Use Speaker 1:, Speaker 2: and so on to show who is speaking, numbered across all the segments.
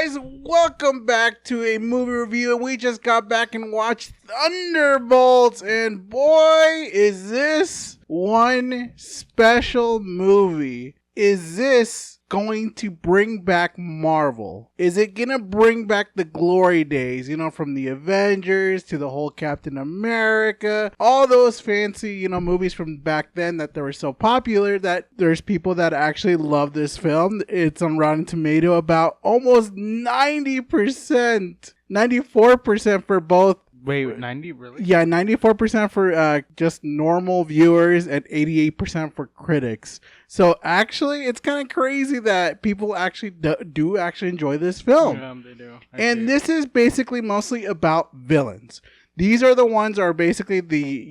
Speaker 1: guys, welcome back to a movie review, and we just got back and watched Thunderbolts, and boy, is this one special movie. Is this going to bring back Marvel? Is it gonna bring back the glory days, from the Avengers to the whole Captain America, all those fancy, movies from back then that they were so popular that there's people that actually love this film. It's on Rotten Tomato about almost 90%, 94% for both.
Speaker 2: Wait, 90 really?
Speaker 1: Yeah, 94% for just normal viewers and 88% for critics. So actually, it's kind of crazy that people actually do actually enjoy this film.
Speaker 2: Yeah, they do.
Speaker 1: And this is basically mostly about villains. These are the ones that are basically the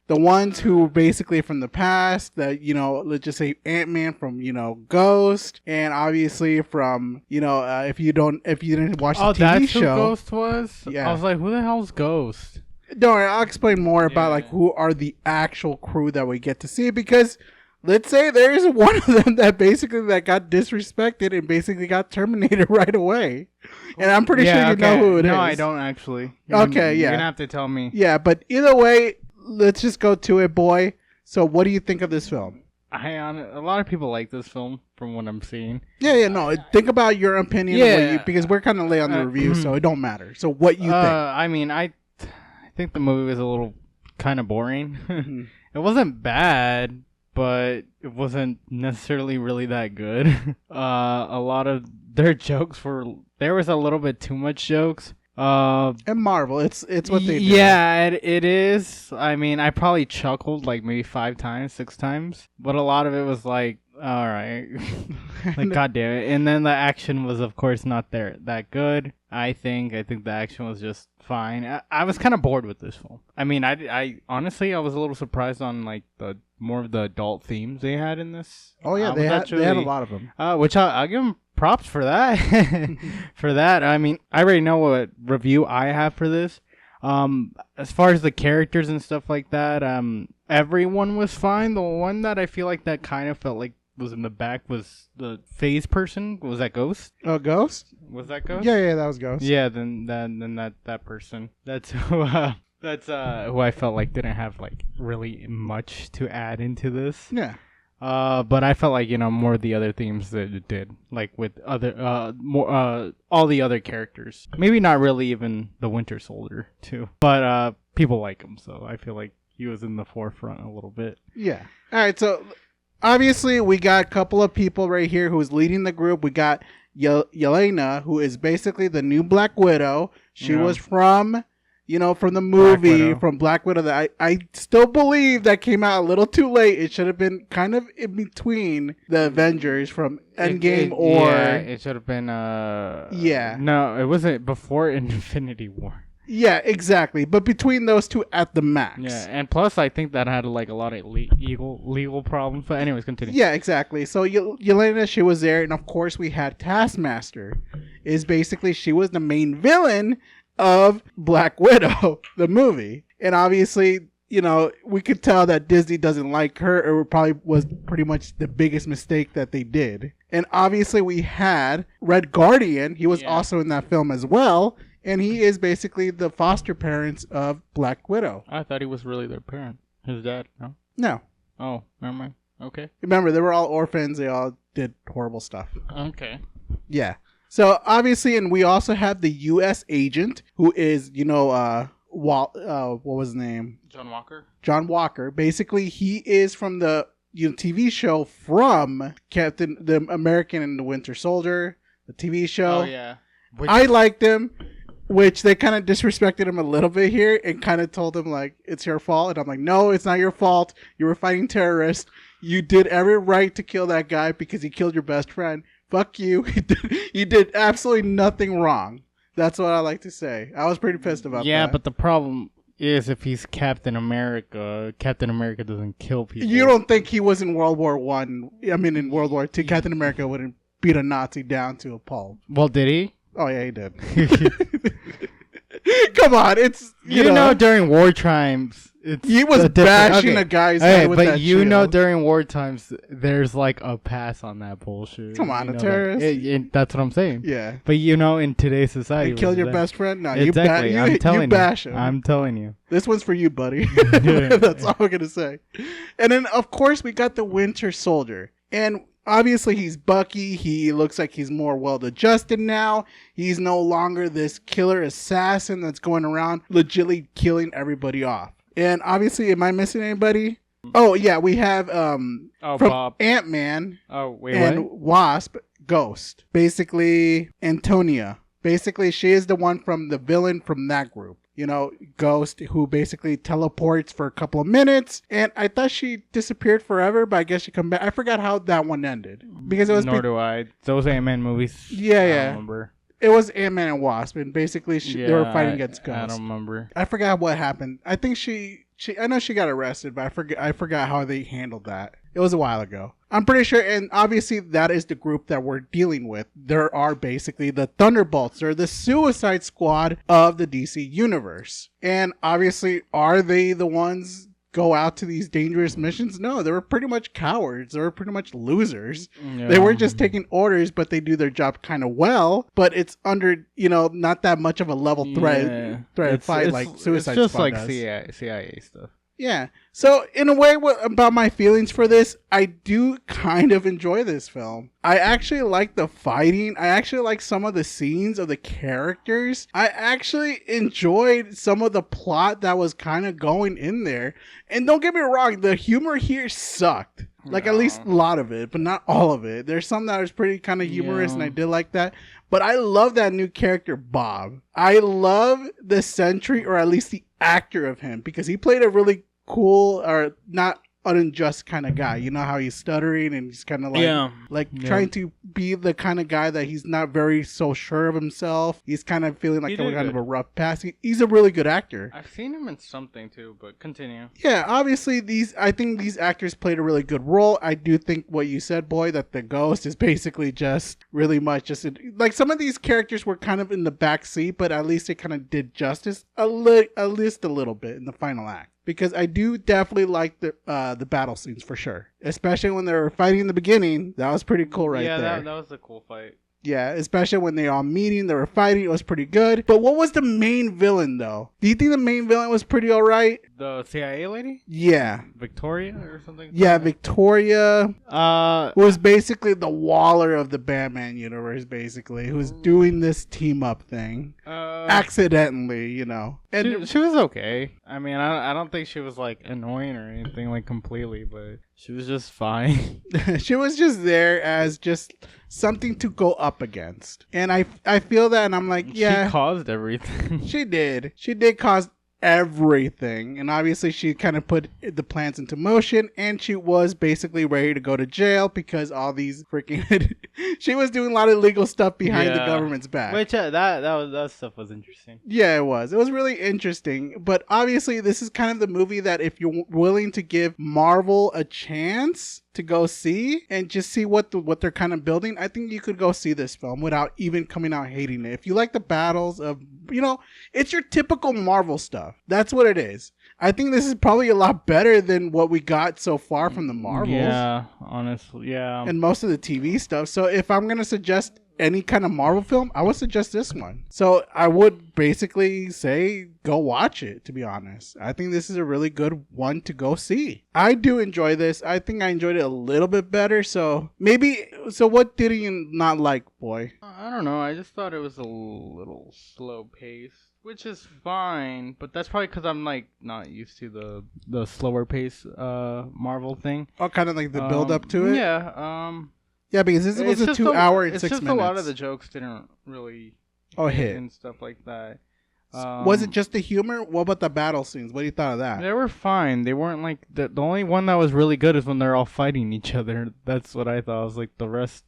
Speaker 1: ones who basically from the past, that, let's just say Ant-Man from, Ghost, and obviously from, if you didn't watch the TV
Speaker 2: that's
Speaker 1: show.
Speaker 2: Who Ghost was?
Speaker 1: Yeah.
Speaker 2: I was like, who the hell's Ghost?
Speaker 1: Don't worry, I'll explain more about who are the actual crew that we get to see, because let's say there's one of them that got disrespected and basically got terminated right away. And I'm pretty sure you know who it is.
Speaker 2: No, I don't actually.
Speaker 1: You're
Speaker 2: going to have to tell me.
Speaker 1: Yeah, but either way, let's just go to it, boy. So what do you think of this film?
Speaker 2: A lot of people like this film from what I'm seeing.
Speaker 1: No. Think about your opinion. Because we're kind of late on the review, so it don't matter. So what you think?
Speaker 2: I mean, I think the movie was a little kind of boring. It wasn't bad, but it wasn't necessarily really that good. A lot of their jokes there was a little bit too much jokes.
Speaker 1: And Marvel, it's what they do.
Speaker 2: Yeah, it is. I mean, I probably chuckled like maybe 5 times, 6 times, but a lot of it was like, all right, like God damn it. And then the action was, of course, not that good. I think the action was just fine. I was kind of bored with this film. I mean, I honestly, I was a little surprised on like the more of the adult themes they had in this.
Speaker 1: Oh yeah, they had a lot of them.
Speaker 2: Which I'll give them props for that. For that, I mean, I already know what review I have for this. As far as the characters and stuff like that, everyone was fine. The one that I feel like that kind of felt like was in the back was the phase person. Was that Ghost?
Speaker 1: Oh, Ghost?
Speaker 2: Was that Ghost?
Speaker 1: Yeah, that was Ghost.
Speaker 2: Yeah, then that person. That's who who I felt like didn't have like really much to add into this.
Speaker 1: Yeah.
Speaker 2: But I felt like, more of the other themes that it did, like with other, more, all the other characters. Maybe not really even the Winter Soldier too, but people like him, so I feel like he was in the forefront a little bit.
Speaker 1: Yeah. All right. So obviously we got a couple of people right here who's leading the group. We got Yelena, who is basically the new Black Widow. She was from the movie from Black Widow that I still believe that came out a little too late. It should have been kind of in between the Avengers from Endgame
Speaker 2: it should have been
Speaker 1: yeah.
Speaker 2: No, it wasn't before Infinity War.
Speaker 1: Yeah, exactly. But between those two at the max.
Speaker 2: Yeah, and plus I think that had like a lot of legal problems. But anyways, continue.
Speaker 1: Yeah, exactly. So Yelena, she was there, and of course we had Taskmaster. She was the main villain of Black Widow, the movie. And obviously, we could tell that Disney doesn't like her. It probably was pretty much the biggest mistake that they did. And obviously we had Red Guardian. He was also in that film as well. And he is basically the foster parents of Black Widow.
Speaker 2: I thought he was really their parent. His dad, no?
Speaker 1: No.
Speaker 2: Oh, never mind. Okay.
Speaker 1: Remember, they were all orphans. They all did horrible stuff.
Speaker 2: Okay.
Speaker 1: Yeah. So obviously, and we also have the U.S. agent who is, what was his name?
Speaker 2: John Walker.
Speaker 1: John Walker. Basically, he is from the TV show from the American and the Winter Soldier, the TV show.
Speaker 2: Oh yeah.
Speaker 1: I liked him, which they kind of disrespected him a little bit here and kind of told him like it's your fault. And I'm like, no, it's not your fault. You were fighting terrorists. You did every right to kill that guy because he killed your best friend. Fuck you. You did absolutely nothing wrong. That's what I like to say. I was pretty pissed about that.
Speaker 2: Yeah, but the problem is if he's Captain America doesn't kill people.
Speaker 1: You don't think he was in World War One? I mean, in World War Two, Captain America wouldn't beat a Nazi down to a pulp.
Speaker 2: Well, did he?
Speaker 1: Oh, yeah, he did. Come on. It's,
Speaker 2: you know, during war times,
Speaker 1: He was bashing a guy's head with that
Speaker 2: you know,
Speaker 1: shield.
Speaker 2: during war times, there's like a pass on that bullshit.
Speaker 1: Come on,
Speaker 2: you
Speaker 1: a
Speaker 2: know
Speaker 1: terrorist.
Speaker 2: that's what I'm saying.
Speaker 1: Yeah.
Speaker 2: But you know, in today's society,
Speaker 1: You killed your
Speaker 2: that?
Speaker 1: best friend? No,
Speaker 2: Exactly. I'm telling
Speaker 1: you bash him.
Speaker 2: I'm telling you.
Speaker 1: This one's for you, buddy. That's all I'm going to say. And then, of course, we got the Winter Soldier. And obviously, he's Bucky. He looks like he's more well-adjusted now. He's no longer this killer assassin that's going around legitimately killing everybody off. And obviously, am I missing anybody? Oh, yeah, we have from
Speaker 2: Bob.
Speaker 1: Ant-Man
Speaker 2: what?
Speaker 1: Wasp, Ghost. Basically, Antonia. Basically, she is the one from the villain from that group. You know, Ghost, who basically teleports for a couple of minutes. And I thought she disappeared forever, but I guess she come back. I forgot how that one ended. Because it was
Speaker 2: Nor do I. Those Ant-Man movies.
Speaker 1: Yeah,
Speaker 2: I
Speaker 1: yeah.
Speaker 2: don't remember.
Speaker 1: It was Ant-Man and Wasp, and basically they were fighting against Ghost.
Speaker 2: I don't remember.
Speaker 1: I forgot what happened. I think I know she got arrested, but I forgot how they handled that. It was a while ago. I'm pretty sure, and obviously that is the group that we're dealing with. There are basically the Thunderbolts, or the Suicide Squad of the DC universe. And obviously, are they the ones go out to these dangerous missions? No, they were pretty much cowards. They were pretty much losers. Yeah. They weren't just taking orders, but they do their job kind of well. But it's under, not that much of a level threat fight like Suicide Squad. It's just like
Speaker 2: CIA stuff.
Speaker 1: Yeah. So in a way, about my feelings for this, I do kind of enjoy this film. I actually like the fighting. I actually like some of the scenes of the characters. I actually enjoyed some of the plot that was kind of going in there. And don't get me wrong, the humor here sucked. Like at least a lot of it, but not all of it. There's some that was pretty kind of humorous, and I did like that. But I love that new character, Bob. I love the Sentry, or at least the actor of him, because he played a really cool, or not unjust kind of guy. You know how he's stuttering and he's kind of like trying to be the kind of guy that he's not very so sure of himself. He's kind of feeling like kind of a rough pass. He's a really good actor.
Speaker 2: I've seen him in something too, but continue.
Speaker 1: Yeah, obviously I think these actors played a really good role. I do think what you said, boy, that the Ghost is basically just really much just like some of these characters were kind of in the back seat, but at least they kind of did justice at least a little bit in the final act. Because I do definitely like the battle scenes for sure. Especially when they were fighting in the beginning. That was pretty cool there.
Speaker 2: Yeah, that was a cool fight.
Speaker 1: Yeah, especially when they all meeting, they were fighting. It was pretty good. But what was the main villain, though? Do you think the main villain was pretty all right?
Speaker 2: The CIA lady?
Speaker 1: Yeah.
Speaker 2: Victoria or something?
Speaker 1: Yeah, Victoria. Who was basically the Waller of the Batman universe, basically. Who was doing this team-up thing. Accidentally, And
Speaker 2: she was okay. I mean, I don't think she was, like, annoying or anything, like, completely, but she was just fine.
Speaker 1: She was just there as just something to go up against. And I feel that, and I'm like, yeah.
Speaker 2: She caused everything.
Speaker 1: She did. She did cause everything, and obviously she kind of put the plans into motion, and she was basically ready to go to jail because all these freaking she was doing a lot of illegal stuff behind the government's back,
Speaker 2: which that stuff was interesting.
Speaker 1: Yeah, it was really interesting. But obviously this is kind of the movie that if you're willing to give Marvel a chance to go see and just see what they're kind of building, I think you could go see this film without even coming out hating it. If you like the battles of, it's your typical Marvel stuff. That's what it is. I think this is probably a lot better than what we got so far from the Marvels.
Speaker 2: Yeah, honestly, yeah.
Speaker 1: And most of the TV stuff. So if I'm going to suggest any kind of Marvel film, I would suggest this one. So I would basically say go watch it, to be honest. I think this is a really good one to go see. I do enjoy this. I think I enjoyed it a little bit better. So what did you not like, boy?
Speaker 2: I don't know. I just thought it was a little slow pace. Which is fine, but that's probably because I'm like not used to the slower pace Marvel thing.
Speaker 1: Oh, kind of like the build up to it.
Speaker 2: Yeah.
Speaker 1: Yeah, because this was a 2 hour and 6 minutes.
Speaker 2: It's just a lot of the jokes didn't really
Speaker 1: hit
Speaker 2: and stuff like that.
Speaker 1: Was it just the humor? What about the battle scenes? What do you thought of that?
Speaker 2: They were fine. They weren't like the only one that was really good is when they're all fighting each other. That's what I thought. I was like the rest.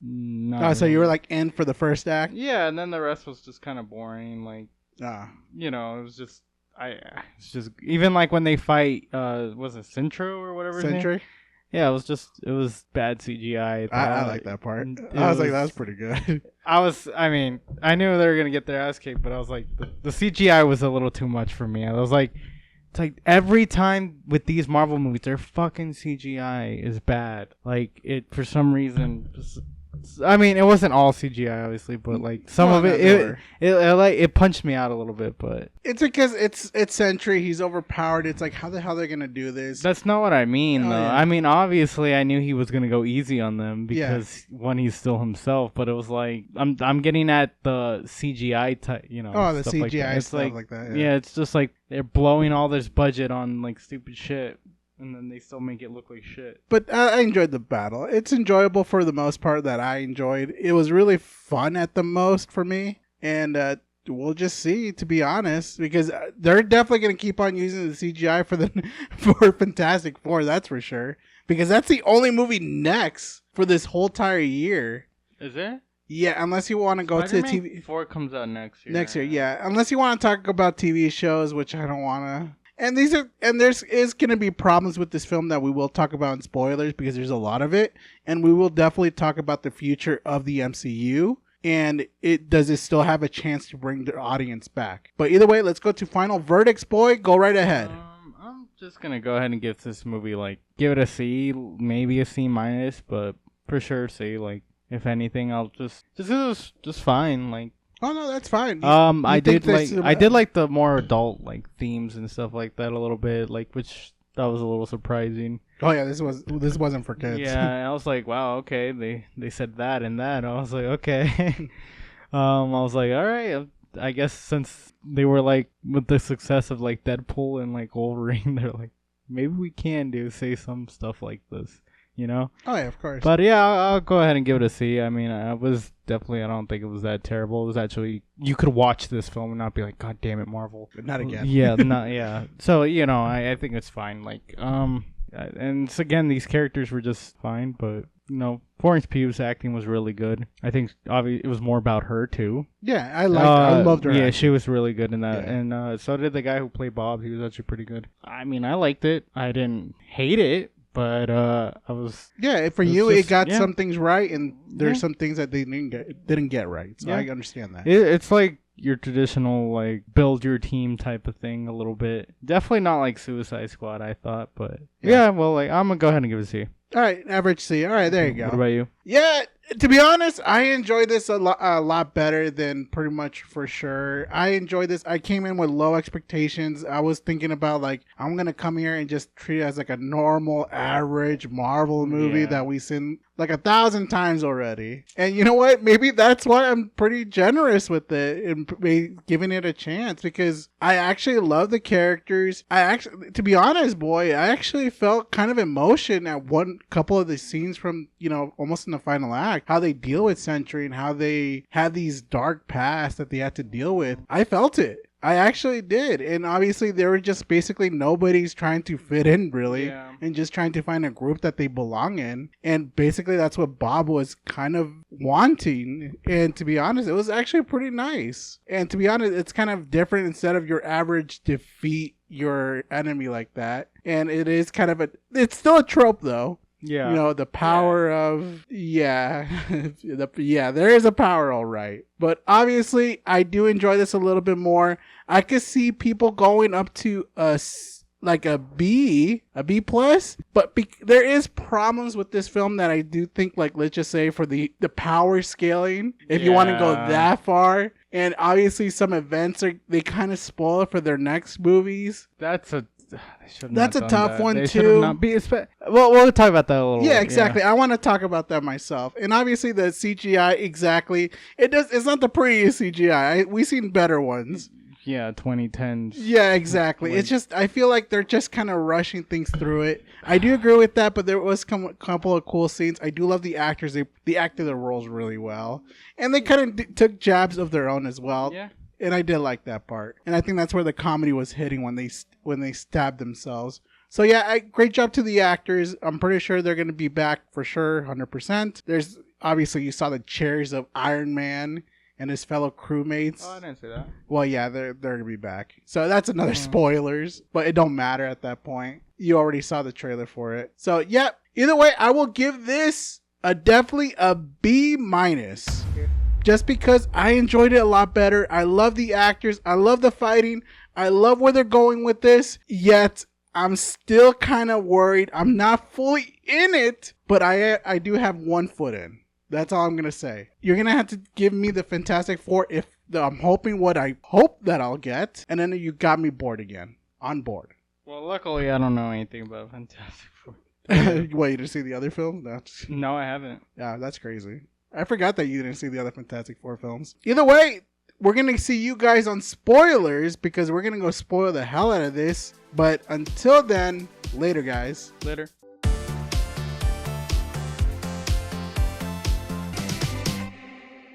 Speaker 1: So you were like in for the first act?
Speaker 2: Yeah, and then the rest was just kind of boring. Like. It was just it's just even like when they fight was it Centro or whatever
Speaker 1: Sentry?
Speaker 2: Yeah, it was bad CGI.
Speaker 1: I like that part. I was like, that was pretty good.
Speaker 2: I knew they were gonna get their ass kicked, but I was like the CGI was a little too much for me. I was like It's like every time with these Marvel movies, their fucking CGI is bad. Like it for some reason. I mean, it wasn't all CGI, obviously, but like some of it punched me out a little bit. But
Speaker 1: it's because it's Sentry. He's overpowered. It's like, how the hell they're gonna do this?
Speaker 2: That's not what I mean, though.
Speaker 1: Yeah.
Speaker 2: I mean, obviously, I knew he was gonna go easy on them because one, he's still himself. But it was like I'm getting at the CGI type, you know.
Speaker 1: Oh, the
Speaker 2: stuff
Speaker 1: CGI
Speaker 2: like that. It's
Speaker 1: stuff like that.
Speaker 2: Yeah, it's just like they're blowing all this budget on like stupid shit. And then they still make it look like shit.
Speaker 1: But I enjoyed the battle. It's enjoyable for the most part that I enjoyed. It was really fun at the most for me. And we'll just see, to be honest. Because they're definitely going to keep on using the CGI for Fantastic Four. That's for sure. Because that's the only movie next for this whole entire year.
Speaker 2: Is it?
Speaker 1: Yeah, unless you want to go to TV.
Speaker 2: 4 comes out next year.
Speaker 1: Next year, yeah. Unless you want to talk about TV shows, which I don't want to. And there's going to be problems with this film that we will talk about in spoilers because there's a lot of it, and we will definitely talk about the future of the MCU and does it still have a chance to bring the audience back. But either way, let's go to final verdicts, boy. Go right ahead.
Speaker 2: I'm just gonna go ahead and give this movie give it a C, maybe a C minus, but for sure C. Like if anything, I'll just fine.
Speaker 1: Oh no, that's fine.
Speaker 2: I did like the more adult themes and stuff like that a little bit, which that was a little surprising.
Speaker 1: Oh yeah, this wasn't for kids.
Speaker 2: Yeah, I was like, wow, okay, they said that and that. I was like, okay. I was like, all right. I guess since they were with the success of Deadpool and Wolverine, they're like, maybe we can say some stuff like this. You know?
Speaker 1: Oh, yeah, of course.
Speaker 2: But yeah, I'll go ahead and give it a C. I mean, I don't think it was that terrible. It was actually, you could watch this film and not be like, God damn it, Marvel.
Speaker 1: Not again.
Speaker 2: Yeah. So, I think it's fine. And again, these characters were just fine, but, Florence Pugh's acting was really good. I think, obviously, it was more about her, too.
Speaker 1: Yeah, I loved her.
Speaker 2: Yeah,
Speaker 1: acting.
Speaker 2: she was really good in that.
Speaker 1: Yeah.
Speaker 2: And so did the guy who played Bob. He was actually pretty good. I mean, I liked it. I didn't hate it. But I was
Speaker 1: it got some things right, and there's some things that they didn't get right. So I understand that.
Speaker 2: It's like your traditional build your team type of thing a little bit. Definitely not like Suicide Squad, I thought, but I'm gonna go ahead and give it a C.
Speaker 1: All right, average C. All right, there you go.
Speaker 2: What about you?
Speaker 1: Yeah, to be honest, I enjoyed this a lot better than pretty much for sure. I enjoyed this. I came in with low expectations. I was thinking about I'm gonna come here and just treat it as a normal, average Marvel movie that we've seen 1,000 times already. And you know what? Maybe that's why I'm pretty generous with it and giving it a chance, because I actually love the characters. To be honest, boy, I actually felt kind of emotion at couple of the scenes from, almost in the final act, how they deal with Sentry and how they had these dark pasts that they had to deal with. I felt it. I actually did. And obviously they were just basically nobody's trying to fit in really and just trying to find a group that they belong in. And basically that's what Bob was kind of wanting. And to be honest, it was actually pretty nice. And to be honest, it's kind of different. Instead of your average defeat your enemy like that. And it is kind of it's still a trope though. Yeah. The power of, there is a power, all right. But obviously, I do enjoy this a little bit more. I could see people going up to a B plus, but there is problems with this film that I do think, let's just say for the power scaling, if you want to go that far. And obviously, some events they kind of spoil it for their next movies.
Speaker 2: That's a
Speaker 1: tough one too.
Speaker 2: We'll talk about that a little.
Speaker 1: Yeah, exactly. I want to talk about that myself. And obviously the CGI, exactly. It's not the prettiest CGI. We've seen better ones.
Speaker 2: Yeah, 2010s.
Speaker 1: Yeah, exactly. It's just, I feel like they're just kind of rushing things through it. I do agree with that, but there was a couple of cool scenes. I do love the actors. They acted their roles really well. And they kind of took jabs of their own as well. Yeah. And I did like that part. And I think that's where the comedy was hitting when they stabbed themselves. So yeah, great job to the actors. I'm pretty sure they're going to be back for sure, 100%. There's, obviously, you saw the chairs of Iron Man and his fellow crewmates.
Speaker 2: Oh, I didn't see that.
Speaker 1: Well, yeah, they're going to be back. So that's another spoilers, but it don't matter at that point. You already saw the trailer for it. So yeah, either way, I will give this definitely a B minus. just because I enjoyed it a lot better. I love the actors. I love the fighting. I love where they're going with this. Yet I'm still kind of worried. I'm not fully in it, but I do have one foot in. That's all I'm going to say. You're going to have to give me the Fantastic Four if I'm hoping what I hope that I'll get. And then you got me bored again. On board.
Speaker 2: Well, luckily I don't know anything about Fantastic Four.
Speaker 1: Wait, you didn't see the other films?
Speaker 2: No, I haven't.
Speaker 1: Yeah, that's crazy. I forgot that you didn't see the other Fantastic Four films. Either way, we're going to see you guys on spoilers because we're going to go spoil the hell out of this. But until then, later, guys.
Speaker 2: Later.